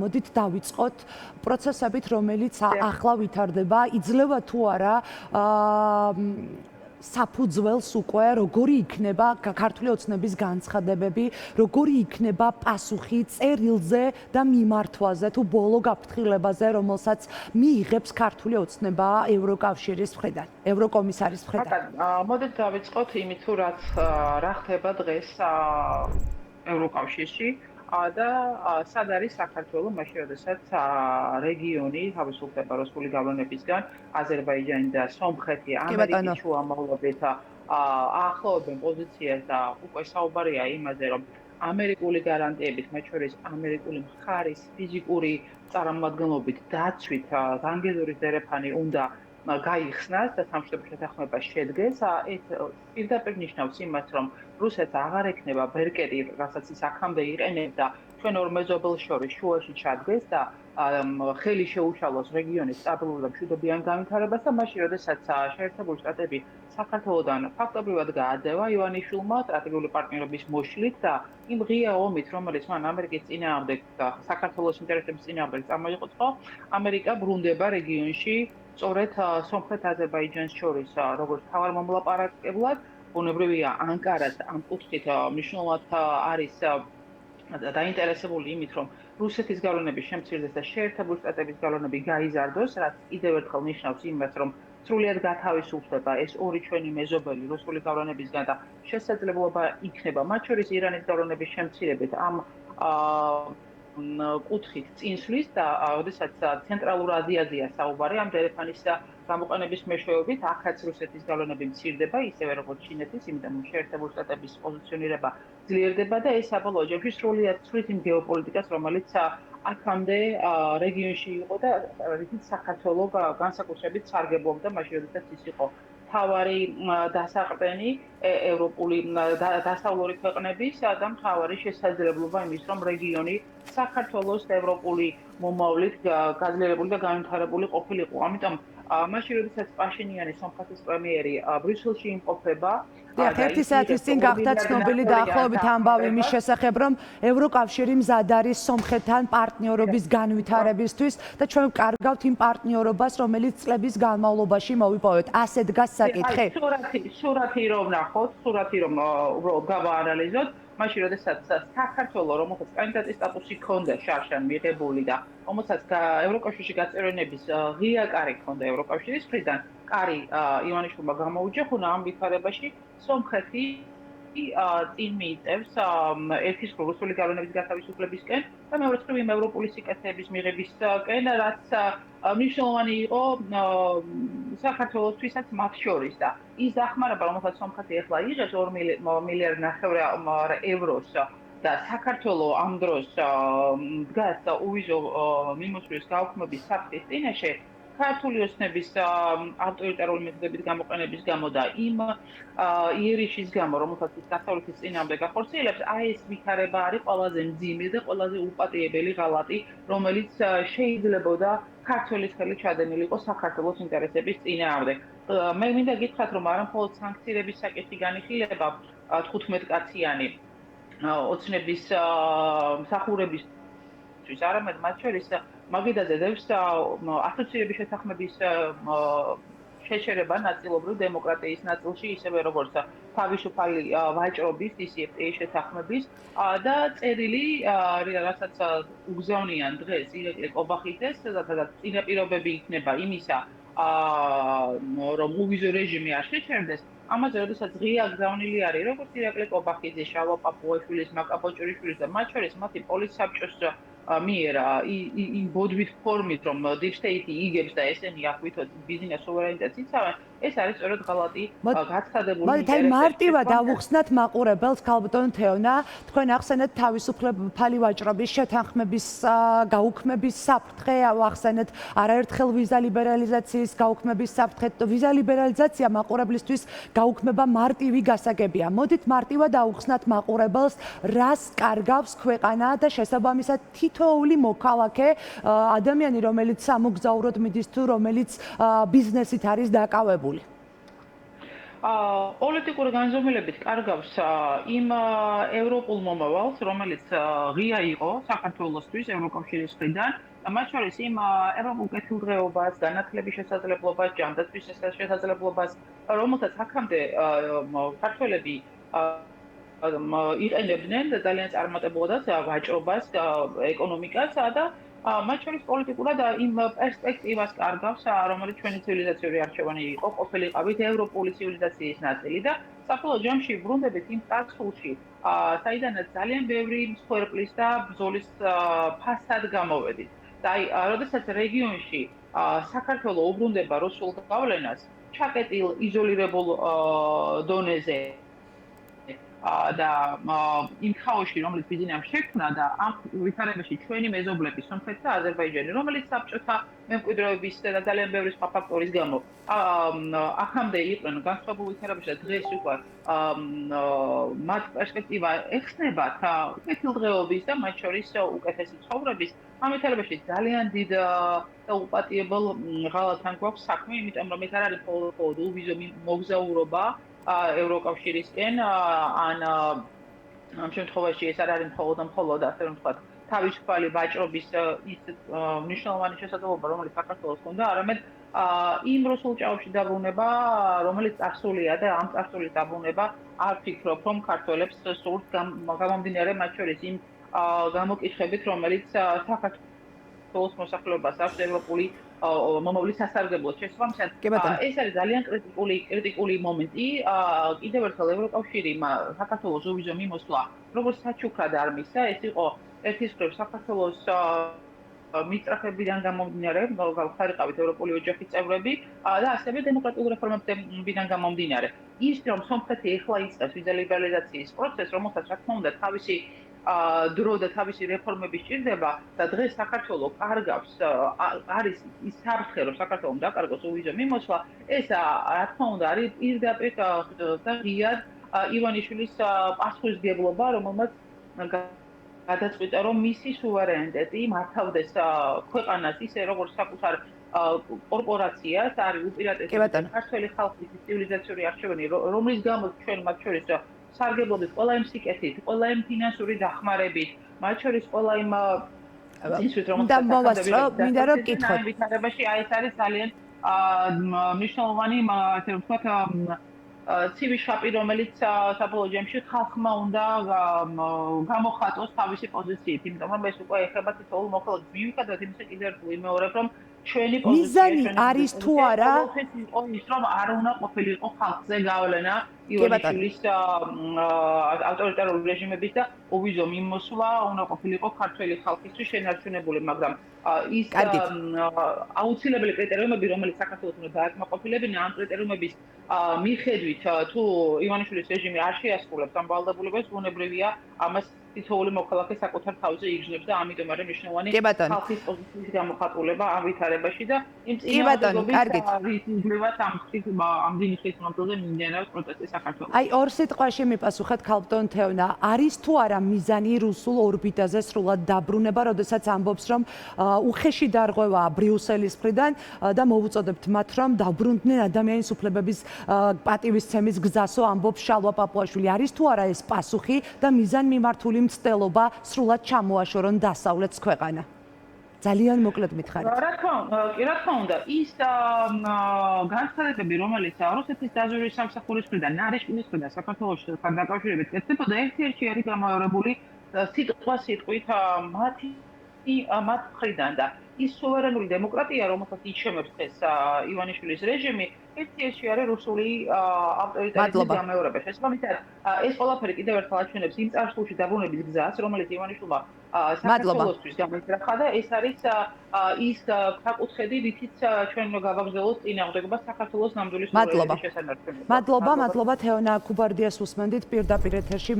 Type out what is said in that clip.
მოდით დავიწყოთ პროცესებით, რომელიც ახლა ვითარდება, იძლევა თუ არა საფუძველს უკვე როგორი იქნება ქართული ოცნების განცხადებები, როგორი იქნება პასუხი წერილზე და მიმართვაზე თუ ბოლო გაფრთხილებაზე, რომელსაც მიიღებს ქართული ოცნება ევროკავშირის მხრიდან, ევროკომისარის მხრიდან. მოდით დავიწყოთ იმით, თუ რა ხდება დღეს ევროკავშირში და სად არის საქართველო მაშინ, როდესაც რეგიონი თავისუფლდება რუსული გავლენებისგან, აზერბაიჯანი და სომხეთი ამერიკის შუამავლობით ახლოვებენ პოზიციას და უკვე საუბარია იმაზე, რომ ამერიკული გარანტიებით, მათ შორის ამერიკული მხარის ფიზიკური წარმომადგენლობით დაცვით განგეზური დერეფანი უნდა გაიხსნას და სამშვიდობო შეთანხმება შედგეს. ეს პირდაპირ ნიშნავს იმას, რომ რუსეთს აღარ ექნება ბერკეტი, რასაც ის აქამდე იყენებდა ჩვენ ორ მეზობელს შორის შუაში ჩადგეს და ხელი შეუშალოს რეგიონის სტაბილურ და მშვიდობიან განვითარებას და მაშინ, როდესაც შეერთებული შტატები საქართველოდან ფაქტობრივად გააძევა ივანიშვილმა სტრატეგიული პარტნიორობის მოშლით და იმ ღია ომით, რომელიც მან ამერიკის წინააღმდეგ და საქართველოს ინტერესების წინააღმდეგ წამოიწყო, ამერიკა ბრუნდება რეგიონში სწორედ სომხეთ-აზერბაიჯანს შორის როგორც თავარ მომლაპარაკებლად, ბუნებრივია ანკარას ამ კუთხით მნიშვნელოვნად არის დაინტერესებული იმით, რომ რუსეთის გავლენები შემცირდეს და შეერთებული შტატების გავლენები გაიზარდოს, რაც კიდევ ერთხელ ნიშნავს იმას, რომ სრულიად გათავისუფლდება ეს ორი ჩვენი მეზობელი რუსული გავლენებისგან და შესაძლებლობა იქნება მათ შორის ირანის გავლენების შემცირებით ამ კუთხით წინსვლის და როდესაც ცენტრალურ აზიაზეა საუბარი ამ დერეფანის გამოყენების მეშვეობით, აქაც რუსეთის გავლენები მცირდება, ისევე როგორც ჩინეთის, იმიტომ რომ შეერთებული შტატების პოზიციონირება ძლიერდება და ეს საბოლოო ჯამში სრულიად ცვლის იმ გეოპოლიტიკას, რომელიც აქამდე რეგიონში იყო და რითიც საქართველო განსაკუთრებით სარგებლობდა, მაშინ როდესაც ის იყო მთავარი დასაყრდენი ევროპული დასავლური ქვეყნების და მთავარი შესაძლებლობა იმის, რომ რეგიონი საქართველოს ევროპული მომავლით გაძლიერებული და განვითარებული ყოფილიყო. ამიტომ მაშინ, როდესაც პაშინიანი სომხეთის პრემიერი ბრიუსელში იმყოფება, ერთი საათის წინ გახდა ცნობილი დაახლოებით ამბავი იმის შესახებ, რომ ევროკავშირი მზად არის სომხეთთან პარტნიორობის განვითარებისთვის და ჩვენ ვკარგავთ იმ პარტნიორობას, რომელიც წლების განმავლობაში მოვიპოვეთ. ასე დგას საკითხი. სურათი რომ ნახოთ, სურათი რომ უბრალოდ გავაანალიზოთ, მაშინ, როდესაც საქართველო, რომელსაც კანდიდატის სტატუსი ჰქონდა შარშან მიღებული და რომელსაც ევროკავშირში გაწევრიანების ღია კარი ჰქონდა ევროკავშირის მხრიდან, კარი ივანიშვილმა გამოუჭა, ხუნა ამ ვითარებაში სომხეთი წინ მიიწევს ერთის მხრივ რუსული გავლენების გათავისუფლებისკენ და მეორე მხრივ იმ ევროპული სიკეთეების მიღებისკენ, რაც მნიშვნელოვანი იყო საქართველოსთვისაც მათ შორის და ის დახმარება, რომელსაც სომხეთი ახლა იღებს 2 მილიარდ ევროს და საქართველო ამ დროს დგას უვიზო მიმოწვევის გაუქმების საფრთხის წინაშე, ქართული ოცნების ავტორიტარული მეთოდების გამოყენების გამო და იმ იერიშის გამო, რომელსაც ის დასავლეთის წინააღმდეგ ახორციელებს, ეს ვითარება არის ყველაზე მძიმე და ყველაზე უპატიებელი ღალატი, რომელიც შეიძლებოდა ქართველის ხელით ჩადენილი იყო საქართველოს ინტერესების წინააღმდეგ. მე მინდა გითხრათ, რომ არა მხოლოდ სანქციების საკითხი განიხილება 15-კაციანი ოცნების მსახურებისთვის, არამედ მათ შორის მაგიდაზე დევს ასოცირების შეთანხმების შეჩერება ნაწილობრივ დემოკრატიის ნაწილში, ისევე როგორც თავისუფალი ვაჭრობის DCFTA შეთანხმების და წერილი, რასაც უგზავნიან დღეს ირაკლი ყობახიძეს, სადაც წინაპირობები იქნება იმისა, რომ უვიზო რეჟიმი არ შეჩერდეს, ამაზე როდესაც ღია გზავნილი არის, როგორც ირაკლი ყობახიძის, შალვა პაპუაშვილის, მაკა ბოჭორიშვილის და მათ შორის მათი პოლიტსაბჭოს მიერ იმ ბოდვით ფორმით, რომ deep state იგებს და ესენი აღვითოთ ბიზნეს სუვერენიტეტს იცავენ, ეს არის სწორედ ღალატი გაცხადებული ინტერესებში. მოდით მარტივად ავუხსნათ მაყურებელს, ქალბატონ თეონა, თქვენ ახსენეთ თავისუფლებელი ვაჭრობის შეთანხმების გაუქმების საფრთხე, ახსენეთ არაერთხელ ვიზა ლიბერალიზაციის გაუქმების საფრთხე. ვიზა ლიბერალიზაცია მაყურებლისთვის გაუქმება მარტივი გასაგებია. მოდით მარტივად ავუხსნათ მაყურებელს, რას კარგავს ქვეყანა და შესაბამისად თითოეული მოქალაქე, ადამიანი, რომელიც სამოგზაუროდ მიდის თუ რომელიც ბიზნესით არის დაკავებული. პოლიტიკური განზომილებით კარგავს იმ ევროპულ მომავალს, რომელიც ღია იყო საქართველოსთვის ევროკავშირის მხრიდან, მათ შორის იმ ევროპულ კეთილდღეობას, განათლების შესაძლებლობას, ჯანდაცვის შესაძლებლობას, რომელსაც აქამდე ქართველები იყენებდნენ და ძალიან წარმატებულად ვაჭრობას, ეკონომიკას და მათ შორის პოლიტიკურად იმ პერსპექტივას კარგავს, რომელიც ჩვენი ცივილიზაციური არჩევანი იყო, ყოფილიყავით ევროპული ცივილიზაციის ნაწილი და საფუძველ ჯამში ბრუნდებით იმ წარსულში, საიდანაც ძალიან ბევრი მსხვერპლის და ბრძოლის ფასად გამოვედით. და აი, როდესაც რეგიონში საქართველოს უბრუნდება რუსულ გავლენას, ჩაკეტილ იზოლირებულ დონეზე და იმ ხაოში, რომელიც ბიზნესს შექმნა და ამ ვითარებაში ჩვენი მეზობლები, სომხეთი და აზერბაიჯანი, რომელიც საბჭოთა მემკვიდრეობის და ძალიან ბევრი სხვა ფაქტორის გამო აქამდე იყვნენ განსხვავებულ ვითარებაში და დღეს უკვე მათ პერსპექტივა ეხსნებათ კეთილდღეობის და მათ შორის უკეთესი ცხოვრების. ამ ვითარებაში ძალიან დიდ და უპატიებელ ღალატთან გვაქვს საქმე, იმიტომ რომ ეს არ არის მხოლოდ ოვიზო მოგზაურობა ევროკავშირისკენ ან ამ შემთხვევაში ეს არ არის მხოლოდ ასე რომ ვთქვათ თავისუფალი ვაჭრობის ის მნიშვნელოვანი შესაძლებლობა რომელიც საქართველოს ჰქონდა არამედ იმ რუსულ ჭაობში დაბრუნება რომელიც წარსულია და ამ წარსულის დაბრუნება არ ვფიქრობ რომ ქართველებს სურთ გამომდინარე მათ შორის იმ გამოკითხებით რომელიც საქართველოს მოსახლეობას აქვს ევროპული მომავლის სასარგებლოდ შესაბამისად ეს არის ძალიან კრიტიკული მომენტი კიდევ ერთხელ ევროკავშირი საქართველოს ოვიზო მიმოსვლა როგორც საჩუქრად არ მისცა ეს იყო ერთის მხრივ საქართველოს მისწრაფებიდან გამომდინარე ხარიყავით ევროპული ოჯახის წევრები და ასევე დემოკრატიული რეფორმებიდან გამომდინარე ის რომ სომხეთი ეხლა იწყებს ვიზა ლიბერალიზაციის პროცესს რომელსაც რა თქმა უნდა თავისი დრო და თავისი რეფორმები სჭირდება და დღეს საქართველოს კარგავს არის ის საფრთხე რომ საქართველოს დაკარგოს ოვიზო მიმოსვლა ეს რა თქმა უნდა არის პირდაპირ და ღიად ივანიშვილის პასუხისმგებლობა რომელმაც გადაწყვიტა რომ მისი სუვერენიტეტი მართავდეს ქვეყანას ისე როგორც საკუთარ კორპორაციას არის უპირატესობა ქართველი ხალხის ცივილიზაციური არჩევანი რომლის გამო ჩვენ მათ შორის სარგებლობით, ყველა იმ სიკეთით, ყველა იმ ფინანსური დახმარებით, მათ შორის ყველა იმ ისვით რომ მინდა რომ გკითხოთ. ვითარებაში ეს არის ძალიან მნიშვნელოვანი, ასე რომ ვთქვათ, ცივი შაპი, რომელიც საბოლოო ჯამში ხალხმა უნდა გამოხატოს თავისი პოზიციით, იმიტომ რომ ეს უკვე ეხება თითოეულ მოხელს. მივიხადოთ იმისა კიდევ ერთხელ ვიმეორებ, რომ ჩვენი პოზიცია მიზანი არის თუ არა ის რომ არ უნდა ყოფილიყო ხალხზე გავლენა ივანიშვილის ავტორიტარული რეჟიმების და ოვიზო მიმოსვლა უნდა ყოფილიყო ქართველი ხალხისთვის შენარჩუნებული, მაგრამ ის აუცილებელი კრიტერიუმები, რომელიც საქართველოს უნდა დააკმაყოფილებინა, ამ კრიტერიუმების მიხედვით თუ ივანიშვილის რეჟიმი არ შეასრულებს ამ ვალდებულებას, ბუნებრივია ამას თითოეული მოქალაქე საკუთარ თავზე იგრძნობს და ამიტომ არის მნიშვნელოვანი ხალხის პოზიციის გამოხატულება ამ ვითარებაში და იმ წინააღმდეგობრივად ამ დინის ხის მანძილზე მიმდინარეობს პროცესი საქართველოს. აი ორ სიტყვაში მიპასუხეთ ქალბატონ თეონა, არის თუ არა მიზანი რუსულ ორბიტაზე სრულად დაბრუნება, როდესაც ამბობს რომ უხეში დარღვევაა ბრიუსელის მხრიდან და მოვუწოდებთ მათ რომ დაბრუნდნენ ადამიანის უფლებების პატივისცემის გზასო ამბობს შალვა პაპუაშვილი. არის თუ არა ეს პასუხი და მიზანმიმართული მცდელობა სრულად ჩამოაშორონ დასავლეთს ქვეყანა. ძალიან მოკლედ მითხარით. რა თქმა უნდა, ის განცხადებები, რომელიც რუსეთის დაზვერვის სამსახურის მხრიდან, ნარეშკინის მხრიდან საქართველოსთან დაკავშირებით კეთდებოდა, ერთ-ერთი არის გამაორებული სიტყვით მათ მხრიდან და ის სუვერენული დემოკრატია, რომელსაც იჩემებს ეს ივანიშვილის რეჟიმი, ერთ-ერთი არის რუსული ავტორიტარიზმის გამეორება. შესაბამისად, ეს ყველაფერი კიდევ ერთხელ აჩვენებს იმ წარსულში დაბრუნების გზას, რომელიც ივანიშვილმა საქართველოსთვის გამოიძრახა და ეს არის ის საკუთხედი, რითიც ჩვენ გავაგრძელოთ წინააღმდეგობა საქართველოს ნამდვილი სუვერენიტეტის შესანარჩუნებლად. მადლობა თეონა ქუბარდიას უსმენდით პირდაპირ ეთერში.